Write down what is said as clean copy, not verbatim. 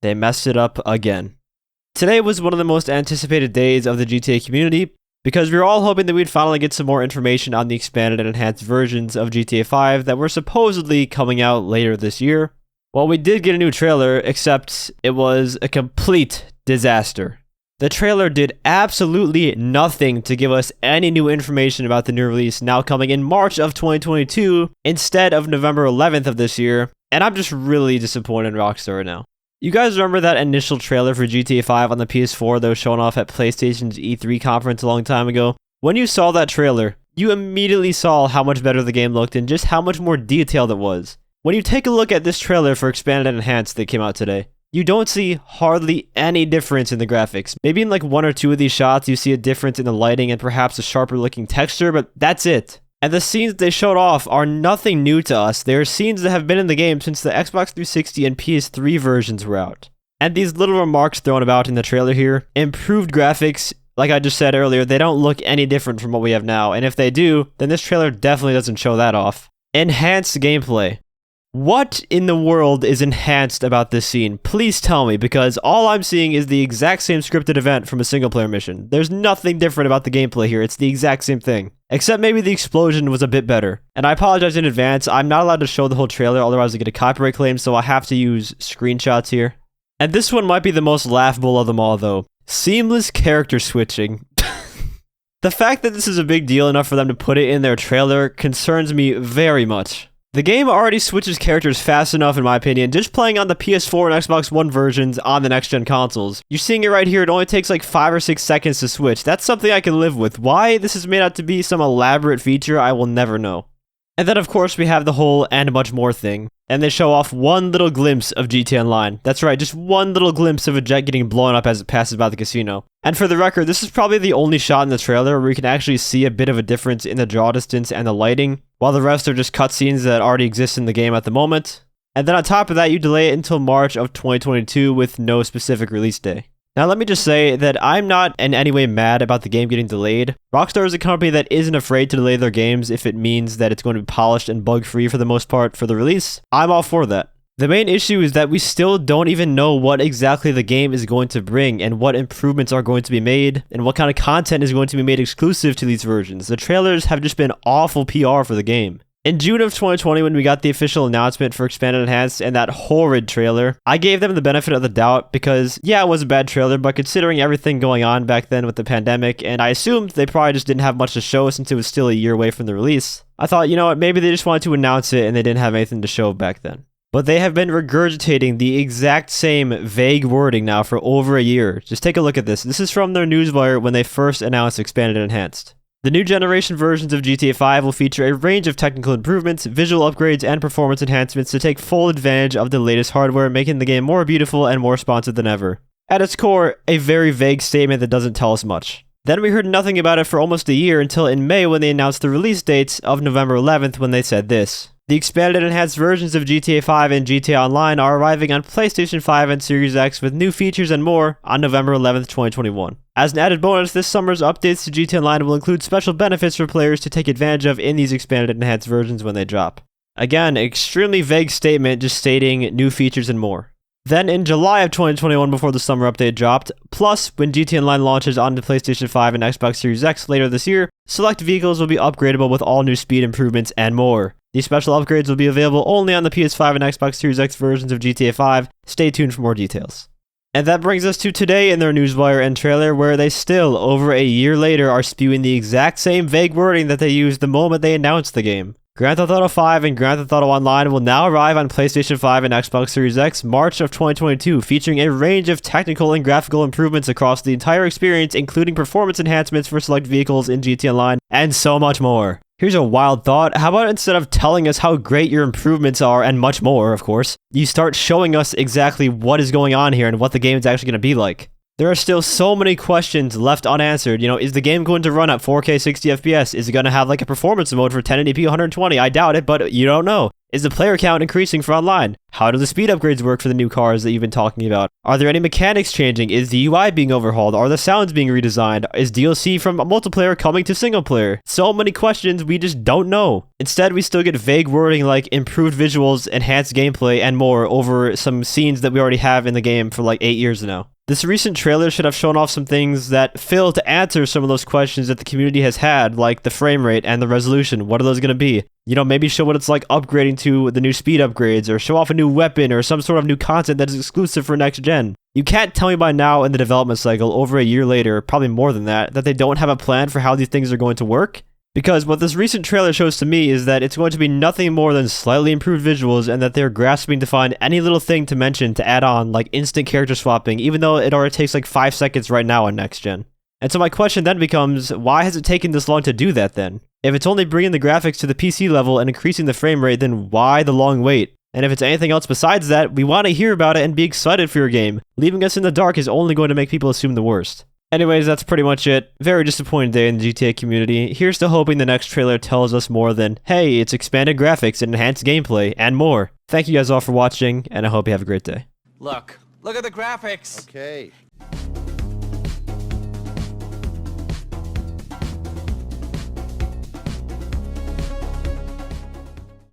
they messed it up again. Today was one of the most anticipated days of the GTA community because we were all hoping that we'd finally get some more information on the expanded and enhanced versions of GTA 5 that were supposedly coming out later this year. Well, we did get a new trailer, except it was a complete disaster. The trailer did absolutely nothing to give us any new information about the new release now coming in March of 2022 instead of November 11th of this year, and I'm just really disappointed in Rockstar right now. You guys remember that initial trailer for GTA 5 on the PS4 that was shown off at PlayStation's E3 conference a long time ago? When you saw that trailer, you immediately saw how much better the game looked and just how much more detailed it was. When you take a look at this trailer for Expanded and Enhanced that came out today, you don't see hardly any difference in the graphics. Maybe in like one or two of these shots you see a difference in the lighting and perhaps a sharper looking texture, but that's it. And the scenes they showed off are nothing new to us. They are scenes that have been in the game since the Xbox 360 and PS3 versions were out. And these little remarks thrown about in the trailer here, improved graphics, like I just said earlier, they don't look any different from what we have now. And if they do, then this trailer definitely doesn't show that off. Enhanced gameplay. What in the world is enhanced about this scene? Please tell me, because all I'm seeing is the exact same scripted event from a single-player mission. There's nothing different about the gameplay here. It's the exact same thing. Except maybe the explosion was a bit better. And I apologize in advance. I'm not allowed to show the whole trailer, otherwise I get a copyright claim, so I have to use screenshots here. And this one might be the most laughable of them all, though. Seamless character switching. The fact that this is a big deal enough for them to put it in their trailer concerns me very much. The game already switches characters fast enough in my opinion, just playing on the PS4 and Xbox One versions on the next gen consoles. You're seeing it right here, it only takes like 5 or 6 seconds to switch. That's something I can live with. Why this is made out to be some elaborate feature, I will never know. And then of course we have the whole and much more thing. And they show off one little glimpse of GTA Online. That's right, just one little glimpse of a jet getting blown up as it passes by the casino. And for the record, this is probably the only shot in the trailer where we can actually see a bit of a difference in the draw distance and the lighting, while the rest are just cutscenes that already exist in the game at the moment. And then on top of that, you delay it until March of 2022 with no specific release day. Now let me just say that I'm not in any way mad about the game getting delayed. Rockstar is a company that isn't afraid to delay their games if it means that it's going to be polished and bug-free for the most part for the release. I'm all for that. The main issue is that we still don't even know what exactly the game is going to bring and what improvements are going to be made and what kind of content is going to be made exclusive to these versions. The trailers have just been awful PR for the game. In June of 2020, when we got the official announcement for Expanded and Enhanced and that horrid trailer, I gave them the benefit of the doubt because, yeah, it was a bad trailer, but considering everything going on back then with the pandemic, and I assumed they probably just didn't have much to show since it was still a year away from the release, I thought, you know what, maybe they just wanted to announce it and they didn't have anything to show back then. But they have been regurgitating the exact same vague wording now for over a year. Just take a look at this. This is from their newswire when they first announced Expanded and Enhanced. The new generation versions of GTA 5 will feature a range of technical improvements, visual upgrades, and performance enhancements to take full advantage of the latest hardware, making the game more beautiful and more responsive than ever. At its core, a very vague statement that doesn't tell us much. Then we heard nothing about it for almost a year until in May when they announced the release dates of November 11th when they said this. The expanded and enhanced versions of GTA 5 and GTA Online are arriving on PlayStation 5 and Series X with new features and more on November 11th, 2021. As an added bonus, this summer's updates to GTA Online will include special benefits for players to take advantage of in these expanded and enhanced versions when they drop. Again, extremely vague statement just stating new features and more. Then in July of 2021 before the summer update dropped, plus when GTA Online launches onto PlayStation 5 and Xbox Series X later this year, select vehicles will be upgradable with all new speed improvements and more. These special upgrades will be available only on the PS5 and Xbox Series X versions of GTA 5. Stay tuned for more details. And that brings us to today in their newswire and trailer where they still, over a year later, are spewing the exact same vague wording that they used the moment they announced the game. Grand Theft Auto 5 and Grand Theft Auto Online will now arrive on PlayStation 5 and Xbox Series X March of 2022, featuring a range of technical and graphical improvements across the entire experience, including performance enhancements for select vehicles in GTA Online, and so much more. Here's a wild thought. How about instead of telling us how great your improvements are, and much more, of course, you start showing us exactly what is going on here and what the game is actually going to be like? There are still so many questions left unanswered. Is the game going to run at 4K 60 FPS? Is it going to have like a performance mode for 1080p 120? I doubt it, but you don't know. Is the player count increasing for online? How do the speed upgrades work for the new cars that you've been talking about? Are there any mechanics changing? Is the UI being overhauled? Are the sounds being redesigned? Is DLC from multiplayer coming to single player? So many questions we just don't know. Instead, we still get vague wording like improved visuals, enhanced gameplay, and more over some scenes that we already have in the game for like 8 years now. This recent trailer should have shown off some things that fail to answer some of those questions that the community has had, like the frame rate and the resolution. What are those going to be? Maybe show what it's like upgrading to the new speed upgrades, or show off a new weapon, or some sort of new content that is exclusive for next gen. You can't tell me by now in the development cycle, over a year later, probably more than that they don't have a plan for how these things are going to work? Because what this recent trailer shows to me is that it's going to be nothing more than slightly improved visuals, and that they're grasping to find any little thing to mention to add on, like instant character swapping, even though it already takes like 5 seconds right now on next gen. And so my question then becomes, why has it taken this long to do that then? If it's only bringing the graphics to the PC level and increasing the frame rate, then why the long wait? And if it's anything else besides that, we want to hear about it and be excited for your game. Leaving us in the dark is only going to make people assume the worst. Anyways, that's pretty much it. Very disappointing day in the GTA community. Here's to hoping the next trailer tells us more than, hey, it's expanded graphics and enhanced gameplay, and more. Thank you guys all for watching, and I hope you have a great day. Look at the graphics. Okay.